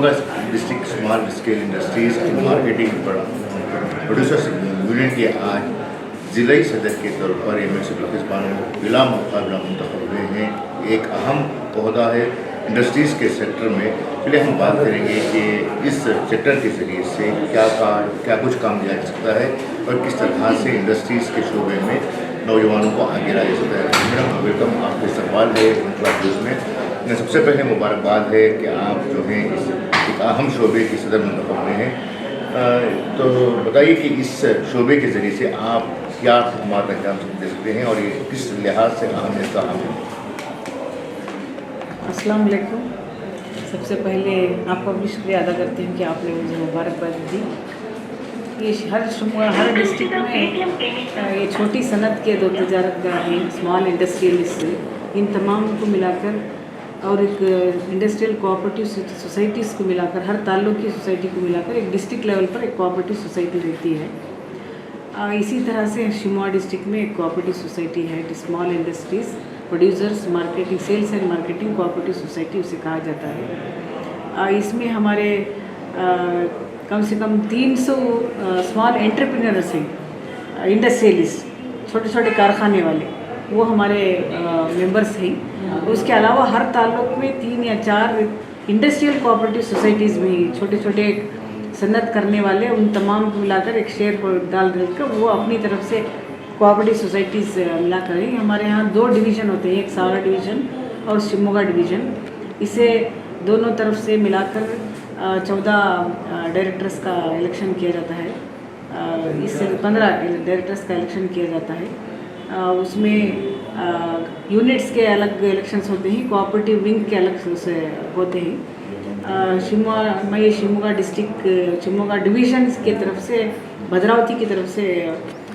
Shimoga district small scale industries and marketing producers union के आज ज़िलाई सदर के तौर पर म्यूनसिपल ऑफिस बानो बिला मुकाबला मुंतखब हुए हैं। एक अहम ओहदा है इंडस्ट्रीज़ के सेक्टर में। पहले हम बात करेंगे कि इस सेक्टर के ज़रिए से क्या कुछ काम किया जा सकता है और किस तरह से इंडस्ट्रीज़ के शोबे में नौजवानों को आगे लाया जा सकता है। मैडम वेलकम, आपके सवाल है न्यूज़ में। सबसे पहले मुबारकबाद है कि आप जो हैं इस एक अहम शोबे की सदर मुंतखब हुए हैं। तो बताइए कि इस शोबे के ज़रिए से आप क्या खदमात अंजाम दे सकते हैं और ये किस लिहाज से अहमियत का हम है। अस्सलाम वालेकुम। सबसे पहले आपका भी शुक्रिया अदा करती हूँ कि आपने मुझे मुबारकबाद दी। ये हर डिस्ट्रिक्ट में ये छोटी सनत के 2 तजारतगार हैं, स्मॉल इंडस्ट्रियलिस्ट, इन तमाम को मिलाकर और एक इंडस्ट्रियल कोऑपरेटिव सोसाइटीज़ को मिलाकर, हर ताल्लुक की सोसाइटी को मिलाकर एक डिस्ट्रिक्ट लेवल पर एक कोऑपरेटिव सोसाइटी रहती है। इसी तरह से शिमोगा डिस्ट्रिक्ट में एक कोऑपरेटिव सोसाइटी है, small industries producers marketing sales and marketing cooperative society उसे कहा जाता है। इसमें हमारे कम से कम 300 स्मॉल एंटरप्रेन्योर्स हैं, इंडस्ट्रियलिस्ट, छोटे छोटे कारखाने वाले, वो हमारे मेंबर्स हैं। उसके अलावा हर ताल्लुक में 3 या 4 इंडस्ट्रियल कोऑपरेटिव सोसाइटीज़ भी छोटे छोटे सन्नत करने वाले, उन तमाम को मिलाकर एक शेयर को डाल कर वो अपनी तरफ से कोऑपरेटिव सोसाइटीज़ मिलाकर है। हमारे यहाँ 2 डिवीज़न होते हैं, एक सागर डिवीज़न और शिमोगा डिवीज़न। इसे दोनों तरफ से मिलाकर 14 डायरेक्टर्स का इलेक्शन किया जाता है। इससे 15 डायरेक्टर्स का इलेक्शन किया जाता है। उसमें यूनिट्स के अलग इलेक्शंस होते हैं, कोऑपरेटिव विंग के अलग से होते हैं। मैं शिमोगा डिस्ट्रिक्ट शिमोगा डिवीज़न की तरफ से भद्रावती की तरफ से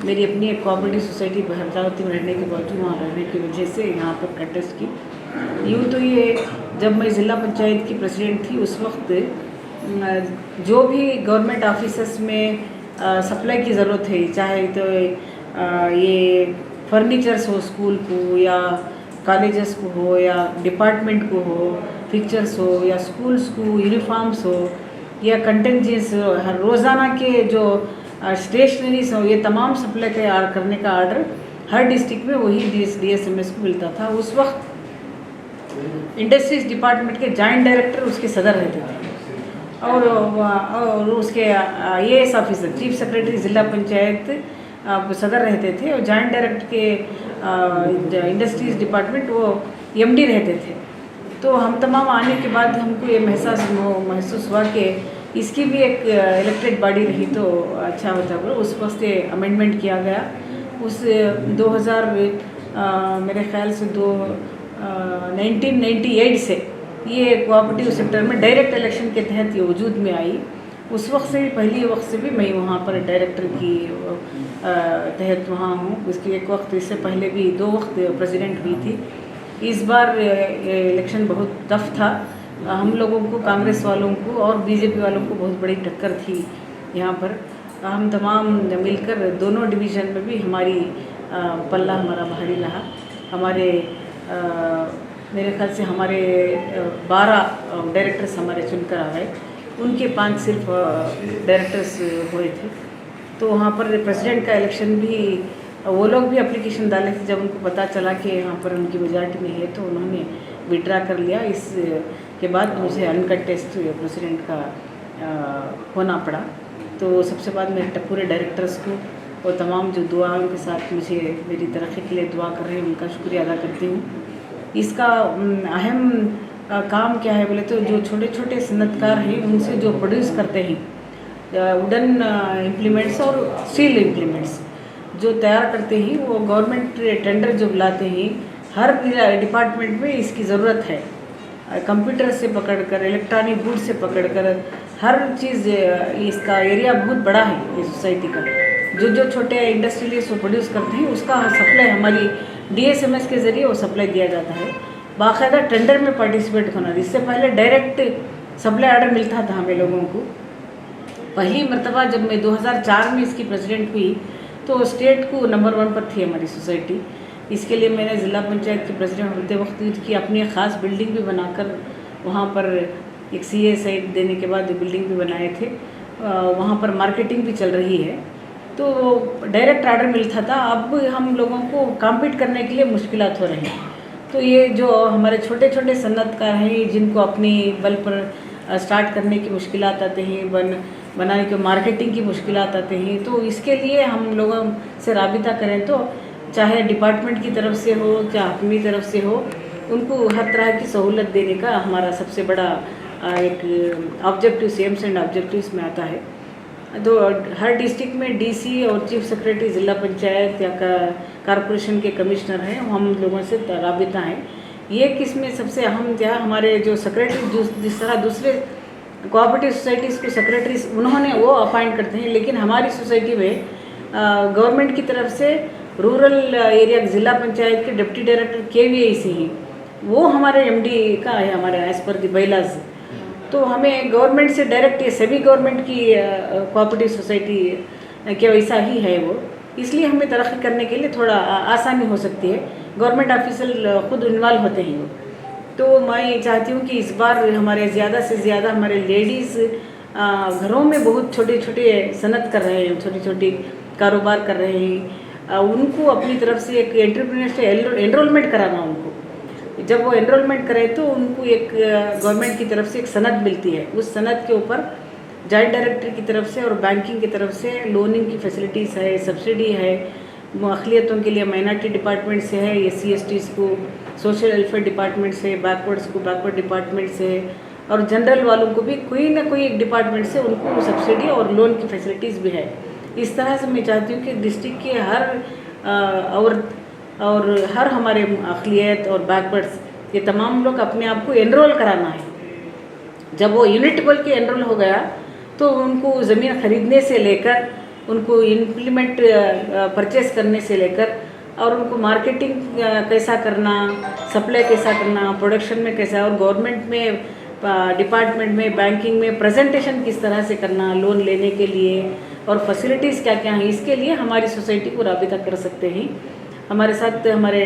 मेरी अपनी एक कोऑपरेटिव सोसाइटी भद्रावती में रहने के बावजूद, वहाँ रहने की वजह से यहाँ पर कंटेस्ट की। यूँ तो ये जब मैं ज़िला पंचायत की प्रेसिडेंट थी उस वक्त जो भी गवर्नमेंट ऑफिसर्स में सप्लाई की ज़रूरत है, चाहे तो ये फर्नीचर्स हो स्कूल को या कॉलेजेस को हो या डिपार्टमेंट को हो, पिक्चर्स हो या स्कूल्स को यूनिफॉर्म्स हो या कंटेंजेंस हो, हर रोज़ाना के जो स्टेशनरीज हो, ये तमाम सप्लाई करने का आर्डर हर डिस्ट्रिक्ट में वही DSMS को मिलता था। उस वक्त इंडस्ट्रीज डिपार्टमेंट के जॉइंट डायरेक्टर उसके सदर रहते थे और उसके IAS ऑफिसर चीफ सेक्रेटरी ज़िला पंचायत सदर रहते थे और जॉइंट डायरेक्टर के इंडस्ट्रीज डिपार्टमेंट वो MD रहते थे। तो हम तमाम आने के बाद हमको ये महसूस हुआ कि इसकी भी एक इलेक्टेड बॉडी रही तो अच्छा होता। उस वक्त से अमेंडमेंट किया गया। उस 2000 मेरे ख्याल से 1998 से ये कोऑपरेटिव सेक्टर में डायरेक्ट इलेक्शन के तहत ये वजूद में आई। उस वक्त से पहले वक्त से भी मैं वहाँ पर डायरेक्टर की तहत वहाँ हूँ। उसकी एक वक्त इससे पहले भी 2 वक्त प्रेसिडेंट हुई थी। इस बार इलेक्शन बहुत टफ था। हम लोगों को, कांग्रेस वालों को और BJP वालों को बहुत बड़ी टक्कर थी यहाँ पर। हम तमाम मिलकर दोनों डिवीज़न में भी हमारी पल्ला हमारा भारी रहा। हमारे मेरे ख्याल से हमारे 12 डायरेक्टर्स हमारे चुनकर आ गए, उनके 5 सिर्फ डायरेक्टर्स हुए थे। तो वहाँ पर प्रेसिडेंट का इलेक्शन भी वो लोग भी एप्लीकेशन डाले थे। जब उनको पता चला कि यहाँ पर उनकी मेजॉरिटी नहीं है तो उन्होंने विड्रा कर लिया। इसके बाद मुझे अनकंटेस्ट प्रेसिडेंट का होना पड़ा। तो सबसे बाद मैं पूरे डायरेक्टर्स को और तमाम जो दुआओं के साथ मुझे मेरी तरक्की के लिए दुआ कर रहे हैं उनका शुक्रिया अदा करती हूँ। इसका अहम काम क्या है बोले तो जो छोटे छोटे सन्नतकार हैं उनसे जो प्रोड्यूस करते हैं वुडन इम्प्लीमेंट्स और स्टील इम्प्लीमेंट्स जो तैयार करते हैं, वो गवर्नमेंट टेंडर जो बुलाते हैं हर डिपार्टमेंट में इसकी ज़रूरत है। कंप्यूटर से पकड़कर इलेक्ट्रॉनिक गुड से पकड़कर हर चीज़, इसका एरिया बहुत बड़ा है ये सोसाइटी का। जो छोटे इंडस्ट्रियलिस्ट वो प्रोड्यूस करते हैं उसका सप्लाई हमारी DSMS के ज़रिए वो सप्लाई दिया जाता है। बाकायदा टेंडर में पार्टिसिपेट करना। इससे पहले डायरेक्ट सप्लाई ऑर्डर मिलता था हमें लोगों को। पहली मरतबा जब मैं 2004 में इसकी प्रेसिडेंट हुई तो स्टेट को नंबर 1 पर थी हमारी सोसाइटी। इसके लिए मैंने ज़िला पंचायत के प्रेसिडेंट होते वक्त की अपनी ख़ास बिल्डिंग भी बनाकर वहाँ पर एक CA साइट देने के बाद बिल्डिंग भी बनाए थे, वहाँ पर मार्केटिंग भी चल रही है। तो डायरेक्ट ऑर्डर मिलता था, अब हम लोगों को कॉम्पीट करने के लिए मुश्किलात हो रही हैं। तो ये जो हमारे छोटे छोटे सन्नतकार हैं जिनको अपनी बल पर स्टार्ट करने की मुश्किलात आते हैं, बनाने के मार्केटिंग की मुश्किलात आते हैं, तो इसके लिए हम लोगों से राबिता करें तो चाहे डिपार्टमेंट की तरफ से हो चाहे अपनी तरफ से हो, उनको हर तरह की सहूलत देने का हमारा सबसे बड़ा एक ऑब्जेक्टिव सेम्स एंड ऑब्जेक्टिव्स में आता है। तो हर डिस्ट्रिक्ट में DC और चीफ सेक्रेटरी ज़िला पंचायत या कारपोरेशन के कमिश्नर हैं, हम लोगों से राबिता हैं। ये किसमें सबसे अहम क्या, हमारे जो सेक्रेटरी जिस तरह दूसरे कोऑपरेटिव सोसाइटीज़ के सेक्रेटरीज उन्होंने वो अपॉइंट करते हैं, लेकिन हमारी सोसाइटी में गवर्नमेंट की तरफ से रूरल एरिया ज़िला पंचायत के डिप्टी डायरेक्टर KVIC हैं, वो हमारे MD का है हमारे एज पर द बाइलाज। तो हमें गवर्नमेंट से डायरेक्ट, ये सभी गवर्नमेंट की कोऑपरेटिव सोसाइटी के वैसा ही है वो, इसलिए हमें तरक्की करने के लिए थोड़ा आसानी हो सकती है। गवर्नमेंट ऑफिसर खुद इन्वॉल्व होते हैं वो। तो मैं चाहती हूँ कि इस बार हमारे ज़्यादा से ज़्यादा हमारे लेडीज़ घरों में बहुत छोटे छोटे सनत कर रहे हैं, छोटी छोटी कारोबार कर रहे हैं, उनको अपनी तरफ से एक एंटरप्रेन्योरशिप एनरोलमेंट कराना। उनको जब वो एनरोलमेंट करें तो उनको एक गवर्नमेंट की तरफ से एक सनद मिलती है, उस सनद के ऊपर जॉइंट डायरेक्टर की तरफ से और बैंकिंग की तरफ से लोनिंग की फैसिलिटीज़ है, सब्सिडी है, अक़लियतों के लिए माइनॉरिटी डिपार्टमेंट से है, SC/STs को सोशल वेलफेयर डिपार्टमेंट से, बैकवर्ड्स को बैकवर्ड डिपार्टमेंट से, और जनरल वालों को भी कोई ना कोई एक डिपार्टमेंट से उनको सब्सिडी और लोन की फैसिलिटीज़ भी है। इस तरह से मैं चाहती हूँ कि डिस्ट्रिक्ट के हर औरत और हर हमारे अक़लियत और बैकवर्ड्स ये तमाम लोग अपने आप को एनरोल कराना है। जब वो यूनिट बोल के एनरोल हो गया तो उनको ज़मीन ख़रीदने से लेकर उनको इम्प्लीमेंट परचेस करने से लेकर और उनको मार्केटिंग कैसा करना, सप्लाई कैसा करना, प्रोडक्शन में कैसा, और गवर्नमेंट में डिपार्टमेंट में बैंकिंग में प्रेजेंटेशन किस तरह से करना लोन लेने के लिए, और फैसिलिटीज़ क्या क्या हैं, इसके लिए हमारी सोसाइटी को राबिता कर सकते हैं। हमारे साथ हमारे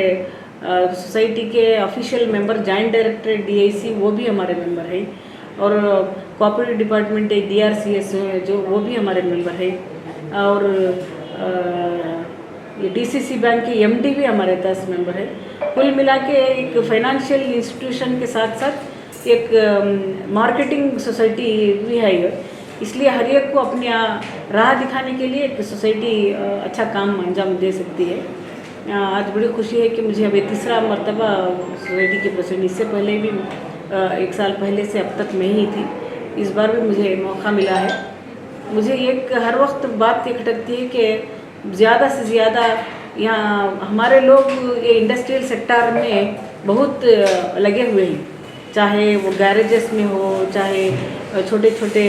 सोसाइटी के official member joint director DIC वो भी हमारे मेंबर हैं, और कोऑपरेटिव डिपार्टमेंट DRCS जो वो भी हमारे मेंबर है, और ये DCC बैंक के MD भी हमारे 10 मेंबर है। कुल मिला के एक फाइनेंशियल इंस्टीट्यूशन के साथ साथ एक मार्केटिंग सोसाइटी भी है, इसलिए हर एक को अपनी राह दिखाने के लिए एक सोसाइटी अच्छा काम अंजाम दे सकती है। आज बड़ी खुशी है कि मुझे अभी तीसरा मर्तबा सोसाइटी की प्रेसिडेंट, इससे पहले भी 1 साल पहले से अब तक मैं ही थी, इस बार भी मुझे मौका मिला है। मुझे एक हर वक्त बात ये खटकती है कि ज़्यादा से ज़्यादा यहाँ हमारे लोग ये इंडस्ट्रियल सेक्टर में बहुत लगे हुए हैं, चाहे वो गैरेजेस में हो, चाहे छोटे छोटे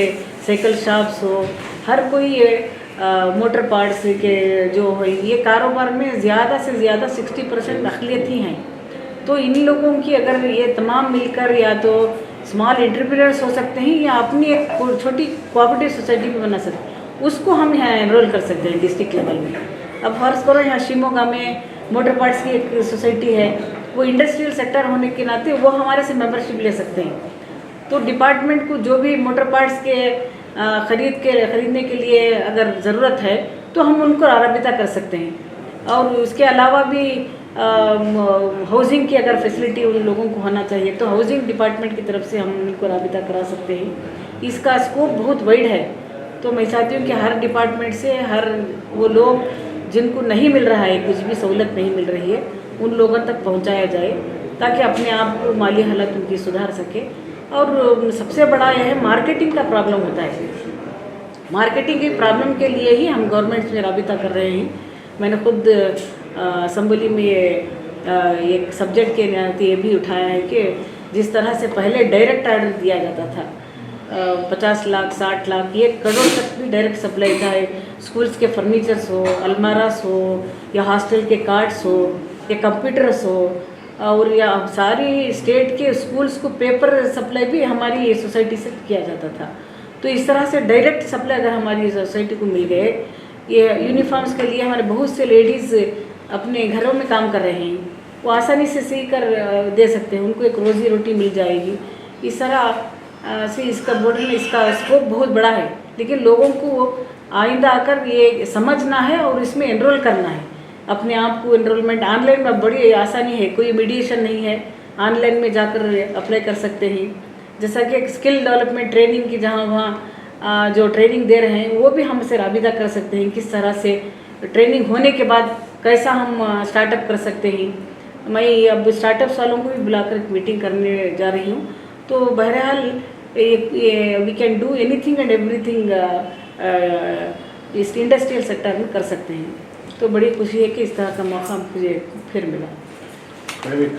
साइकिल शॉप्स हो, हर कोई ये मोटर पार्ट्स के जो है ये कारोबार में ज़्यादा से ज़्यादा 60% अक़लियत ही हैं। तो इन लोगों की अगर ये तमाम मिलकर या तो स्मॉल एंटरप्रेन्योर्स हो सकते हैं या अपनी एक छोटी कोऑपरेटिव सोसाइटी भी बना सकते हैं, उसको हम यहाँ एनरोल कर सकते हैं डिस्ट्रिक्ट लेवल में। अब फर्ज करो यहाँ शिमोगा में मोटर पार्ट्स की एक सोसाइटी है, वो इंडस्ट्रियल सेक्टर होने के नाते वो हमारे से मेंबरशिप ले सकते हैं। तो डिपार्टमेंट को जो भी मोटर पार्ट्स के ख़रीदने के लिए अगर ज़रूरत है तो हम उनको राबिता कर सकते हैं। और उसके अलावा भी हाउसिंग की अगर फैसिलिटी उन लोगों को होना चाहिए तो हाउसिंग डिपार्टमेंट की तरफ से हम उनको राबिता करा सकते हैं। इसका स्कोप बहुत वाइड है, तो मैं चाहती हूँ कि हर डिपार्टमेंट से हर वो लोग जिनको नहीं मिल रहा है, कुछ भी सहूलत नहीं मिल रही है, उन लोगों तक पहुँचाया जाए ताकि अपने आप को माली हालत उनकी सुधार सके। और सबसे बड़ा यह है मार्केटिंग का प्रॉब्लम होता है। मार्केटिंग के प्रॉब्लम के लिए ही हम गवर्नमेंट से राबिता कर रहे हैं। मैंने खुद असम्बली में एक सब्जेक्ट के नाते ये भी उठाया है कि जिस तरह से पहले डायरेक्ट ऑर्डर दिया जाता था 50 लाख 60 लाख 1 करोड़ तक भी डायरेक्ट सप्लाई था, स्कूल्स के फर्नीचर्स हो, अलमारास हो, या हॉस्टल के कार्ड्स हो, या कंप्यूटर्स हो, और या सारी स्टेट के स्कूल्स को पेपर सप्लाई भी हमारी ये सोसाइटी से किया जाता था। तो इस तरह से डायरेक्ट सप्लाई अगर हमारी सोसाइटी को मिल गए, ये यूनिफॉर्म्स के लिए हमारे बहुत से लेडीज़ अपने घरों में काम कर रहे हैं, वो आसानी से सी कर दे सकते हैं, उनको एक रोज़ी रोटी मिल जाएगी। इस तरह से इसका बोर्ड में इसका स्कोप बहुत बड़ा है, लेकिन लोगों को आइंदा आकर ये समझना है और इसमें एनरोल करना है। अपने आप को एनरोलमेंट ऑनलाइन में बड़ी आसानी है, कोई मीडिएशन नहीं है, ऑनलाइन में जाकर अप्लाई कर सकते हैं। जैसा कि स्किल डेवलपमेंट ट्रेनिंग की जहाँ वहाँ जो ट्रेनिंग दे रहे हैं वो भी हमसे राबिता कर सकते हैं, किस तरह से ट्रेनिंग होने के बाद कैसा हम स्टार्टअप कर सकते हैं। मैं अब स्टार्टअप्स वालों को भी बुलाकर एक मीटिंग करने जा रही हूँ। तो बहरहाल we can do anything and everything इस इंडस्ट्रियल सेक्टर में कर सकते हैं। तो बड़ी खुशी है कि इस तरह का मौका मुझे फिर मिला। मैडम एक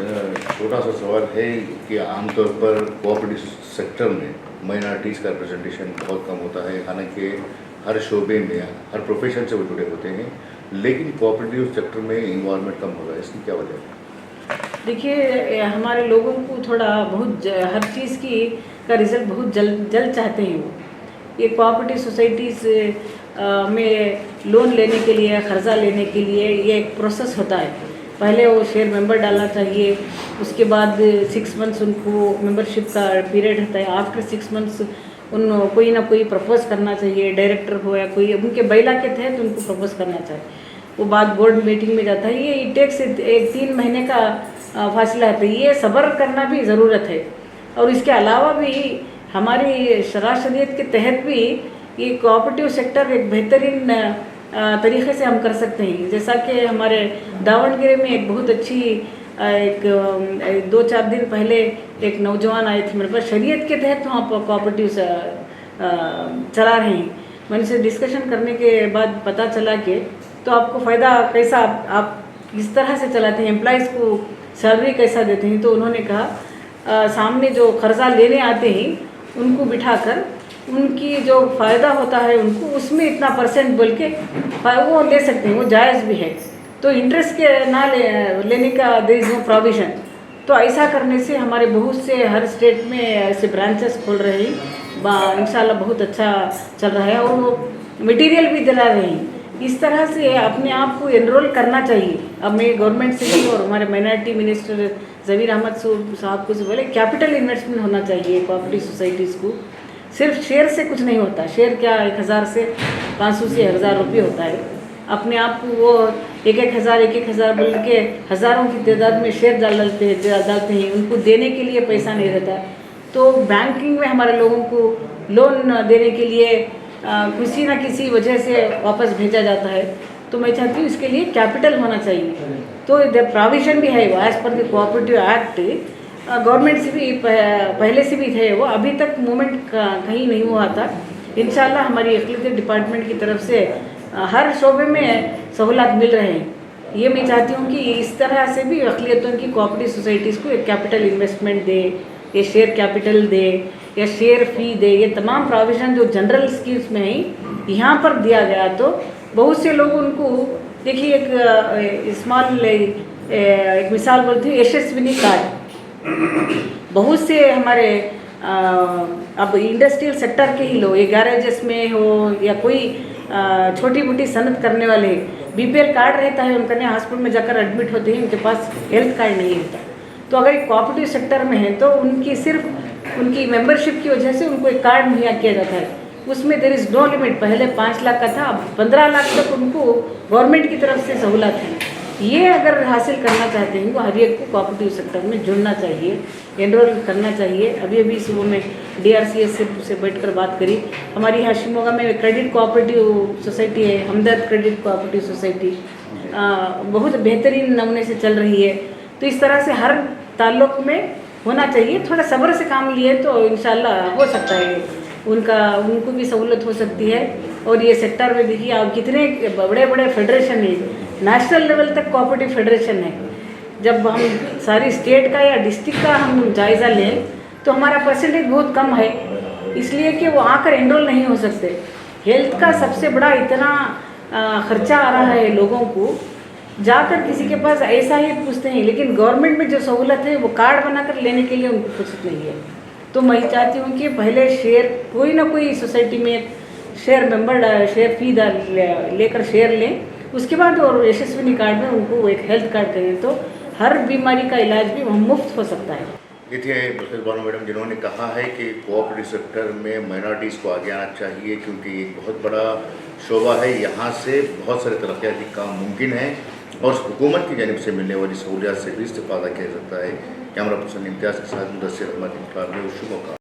छोटा सा सवाल है कि आमतौर पर कोऑपरेटिव सेक्टर में माइनॉरिटीज़ का रिप्रेजेंटेशन बहुत कम होता है, हालांकि हर शोबे में हर प्रोफेशन से वो जुड़े होते हैं, लेकिन कोऑपरेटिव सेक्टर में इन्वॉल्वमेंट कम हो रहा है, इसकी क्या वजह है? देखिए, हमारे लोगों को थोड़ा बहुत हर चीज़ की का रिज़ल्ट बहुत जल्द चाहते हैं। वो ये कोऑपरेटिव सोसाइटीज़ में लोन लेने के लिए, कर्जा लेने के लिए ये एक प्रोसेस होता है। पहले वो शेयर मेंबर डालना चाहिए, उसके बाद 6 मंथ्स उनको मेंबरशिप का पीरियड होता है। आफ्टर 6 मंथ्स उन कोई ना कोई प्रपोज करना चाहिए, डायरेक्टर हो या कोई उनके बैला के तहत उनको प्रपोज करना चाहिए। वो बात बोर्ड मीटिंग में जाता है। ये टेक्स एक 3 महीने का फासला है, तो ये सब्र करना भी ज़रूरत है। और इसके अलावा भी हमारी शराशरियत के तहत भी ये कोऑपरेटिव सेक्टर एक बेहतरीन तरीक़े से हम कर सकते हैं। जैसा कि हमारे दावणगेरे में एक बहुत अच्छी एक 2-4 दिन पहले एक नौजवान आए थे मेरे पास, शरीयत के तहत वहाँ पर कोऑपरेटिव चला रहे हैं। मैंने से डिस्कशन करने के बाद पता चला कि तो आपको फ़ायदा कैसा, आप किस तरह से चलाते हैं, एम्प्लॉइज़ को सैलरी कैसा देते हैं। तो उन्होंने कहा सामने जो कर्जा लेने आते हैं उनको बिठाकर उनकी जो फ़ायदा होता है उनको उसमें इतना % बोल के वो ले सकते हैं, वो जायज़ भी है। तो इंटरेस्ट के ना लेने का देयर इज़ नो प्रोविज़न। तो ऐसा करने से हमारे बहुत से हर स्टेट में ऐसे ब्रांचेस खोल रहे हैं, इंशाल्लाह बहुत अच्छा चल रहा है और वो मटेरियल भी दिला रहे हैं। इस तरह से अपने आप को एनरोल करना चाहिए। अब मैं गवर्नमेंट से भी और हमारे माइनॉरिटी मिनिस्टर ज़मीर अहमद साहब को से बोले कैपिटल इन्वेस्टमेंट होना चाहिए कोऑपरेटिव सोसाइटीज़ को। सिर्फ शेयर से कुछ नहीं होता। शेयर क्या 1000 से 500 से 1000 रुपये होता है। अपने आप को वो 1,000 बोल के हज़ारों की तादाद में शेयर डालते हैं, उनको देने के लिए पैसा नहीं रहता। तो बैंकिंग में हमारे लोगों को लोन देने के लिए किसी न किसी वजह से वापस भेजा जाता है। तो मैं चाहती हूँ इसके लिए कैपिटल होना चाहिए। तो प्रोविज़न भी है वो as per the cooperative act, government से भी पहले से भी थे वो, अभी तक मूवमेंट कहीं नहीं हुआ था। इंशाल्लाह हमारी अक़लियत डिपार्टमेंट की तरफ से हर शोबे में सहूलत मिल रहे हैं। ये मैं चाहती हूँ कि इस तरह से भी अक़लियतों की कोऑपरेटिव सोसाइटीज़ को एक कैपिटल इन्वेस्टमेंट दे, ये शेयर कैपिटल दे या शेयर फ़ी दे। ये तमाम प्रोविज़न जो जनरल स्कीम्स में है यहाँ पर दिया गया तो बहुत से लोग उनको देखिए एक स्मॉल एक मिसाल बोलती हूँ, यशस्विनी कार्ड। बहुत से हमारे अब इंडस्ट्रियल सेक्टर के ही लोग, ये गैरेजेस में हो या कोई छोटी मोटी सनत करने वाले BPL कार्ड रहता है, उनका हॉस्पिटल में जाकर एडमिट होते हैं, उनके पास हेल्थ कार्ड नहीं होता। तो अगर एक कोऑपरेटिव सेक्टर में है तो उनकी सिर्फ उनकी मेंबरशिप की वजह से उनको एक कार्ड मुहैया किया जाता है। उसमें देयर इज़ नो लिमिट। पहले 5 लाख का था, अब 15 लाख तक उनको गवर्नमेंट की तरफ से सहूलत है। ये अगर हासिल करना चाहते हैं तो हर एक को कोऑपरेटिव सेक्टर में जुड़ना चाहिए, एनरोल करना चाहिए। अभी सुबह में DRCS से बैठकर बात करी। हमारी हाशिमोगा में क्रेडिट कोऑपरेटिव सोसाइटी है, हमदर्द क्रेडिट कोऑपरेटिव सोसाइटी, बहुत बेहतरीन नमूने से चल रही है। तो इस तरह से हर ताल्लुक में होना चाहिए। थोड़ा सब्र से काम लिए तो इंशाल्लाह हो सकता है, उनको भी सहूलत हो सकती है। और ये सेक्टर में देखिए आप कितने बड़े बड़े फेडरेशन है, नेशनल लेवल तक कोऑपरेटिव फेडरेशन है। जब हम सारी स्टेट का या डिस्ट्रिक्ट का हम जायज़ा लें तो हमारा परसेंटेज बहुत कम है, इसलिए कि वो आकर एनरोल नहीं हो सकते। हेल्थ का सबसे बड़ा इतना ख़र्चा आ रहा है लोगों को, जाकर किसी के पास ऐसा ही पूछते हैं, लेकिन गवर्नमेंट में जो सहूलत है वो कार्ड बनाकर लेने के लिए उनको फुर्सत नहीं है। तो मैं चाहती हूँ कि पहले शेयर कोई ना कोई सोसाइटी में शेयर फ़ी लेकर शेयर लें, उसके बाद और यशस्विनी कार्ड में उनको एक हेल्थ कार्ड करें तो हर बीमारी का इलाज भी वहाँ मुफ्त हो सकता है। ये थे बलखिस बानो मैडम जिन्होंने कहा है कि कोऑपरेटिव सेक्टर में माइनॉरिटीज़ को आगे आना चाहिए, क्योंकि एक बहुत बड़ा शोबा है, यहाँ से बहुत सारे तरक्याती काम मुमकिन है और हुकूमत की जानिब से मिलने वाली सहूलियात से भी इस्तेफादा किया जा सकता है। कैमरा पर्सन इम्तियाज़ के साथ मुदस्सिर अहमद, शुभ